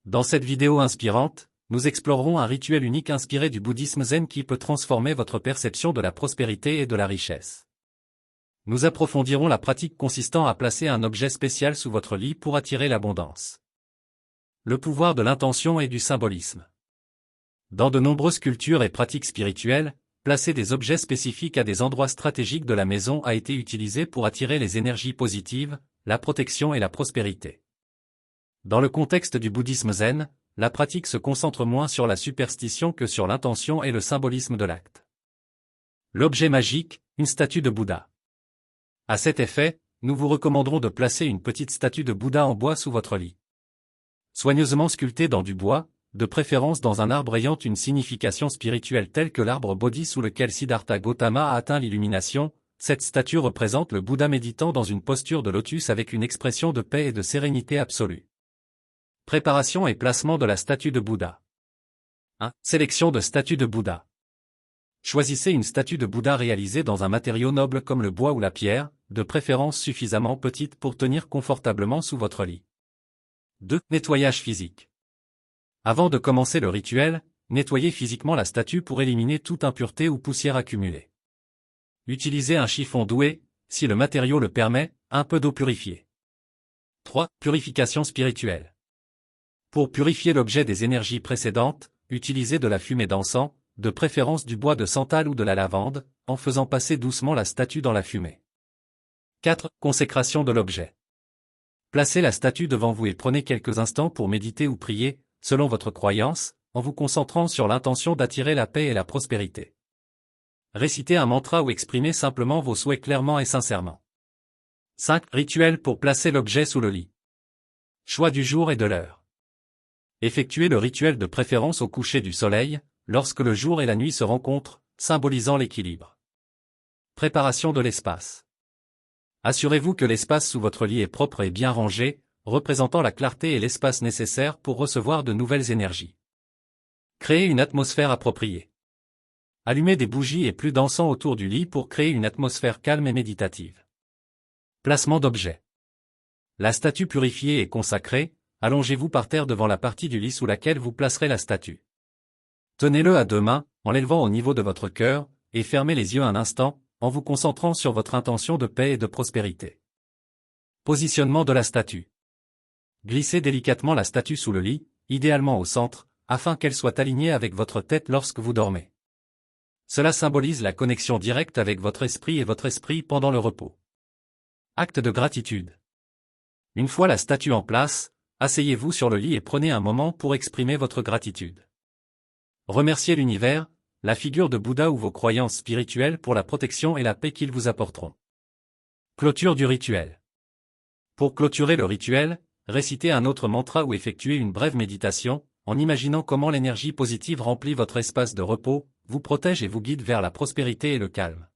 Dans cette vidéo inspirante, nous explorerons un rituel unique inspiré du bouddhisme zen qui peut transformer votre perception de la prospérité et de la richesse. Nous approfondirons la pratique consistant à placer un objet spécial sous votre lit pour attirer l'abondance. Le pouvoir de l'intention et du symbolisme. Dans de nombreuses cultures et pratiques spirituelles, placer des objets spécifiques à des endroits stratégiques de la maison a été utilisé pour attirer les énergies positives, la protection et la prospérité. Dans le contexte du bouddhisme zen, la pratique se concentre moins sur la superstition que sur l'intention et le symbolisme de l'acte. L'objet magique, une statue de Bouddha. À cet effet, nous vous recommanderons de placer une petite statue de Bouddha en bois sous votre lit. Soigneusement sculptée dans du bois, de préférence dans un arbre ayant une signification spirituelle telle que l'arbre Bodhi sous lequel Siddhartha Gautama a atteint l'illumination, cette statue représente le Bouddha méditant dans une posture de lotus avec une expression de paix et de sérénité absolue. Préparation et placement de la statue de Bouddha. 1. Sélection de statues de Bouddha. Choisissez une statue de Bouddha réalisée dans un matériau noble comme le bois ou la pierre, de préférence suffisamment petite pour tenir confortablement sous votre lit. 2. Nettoyage physique. Avant de commencer le rituel, nettoyez physiquement la statue pour éliminer toute impureté ou poussière accumulée. Utilisez un chiffon doué, si le matériau le permet, un peu d'eau purifiée. 3. Purification spirituelle. Pour purifier l'objet des énergies précédentes, utilisez de la fumée d'encens, de préférence du bois de santal ou de la lavande, en faisant passer doucement la statue dans la fumée. 4. Consécration de l'objet. Placez la statue devant vous et prenez quelques instants pour méditer ou prier, selon votre croyance, en vous concentrant sur l'intention d'attirer la paix et la prospérité. Récitez un mantra ou exprimez simplement vos souhaits clairement et sincèrement. 5. Rituel pour placer l'objet sous le lit. Choix du jour et de l'heure. Effectuez le rituel de préférence au coucher du soleil, lorsque le jour et la nuit se rencontrent, symbolisant l'équilibre. Préparation de l'espace. Assurez-vous que l'espace sous votre lit est propre et bien rangé, représentant la clarté et l'espace nécessaire pour recevoir de nouvelles énergies. Créez une atmosphère appropriée. Allumez des bougies et plus d'encens autour du lit pour créer une atmosphère calme et méditative. Placement d'objets. La statue purifiée et consacrée, allongez-vous par terre devant la partie du lit sous laquelle vous placerez la statue. Tenez-le à deux mains, en l'élevant au niveau de votre cœur, et fermez les yeux un instant, en vous concentrant sur votre intention de paix et de prospérité. Positionnement de la statue. Glissez délicatement la statue sous le lit, idéalement au centre, afin qu'elle soit alignée avec votre tête lorsque vous dormez. Cela symbolise la connexion directe avec votre esprit pendant le repos. Acte de gratitude. Une fois la statue en place, asseyez-vous sur le lit et prenez un moment pour exprimer votre gratitude. Remerciez l'univers, la figure de Bouddha ou vos croyances spirituelles pour la protection et la paix qu'ils vous apporteront. Clôture du rituel. Pour clôturer le rituel, récitez un autre mantra ou effectuez une brève méditation, en imaginant comment l'énergie positive remplit votre espace de repos, vous protège et vous guide vers la prospérité et le calme.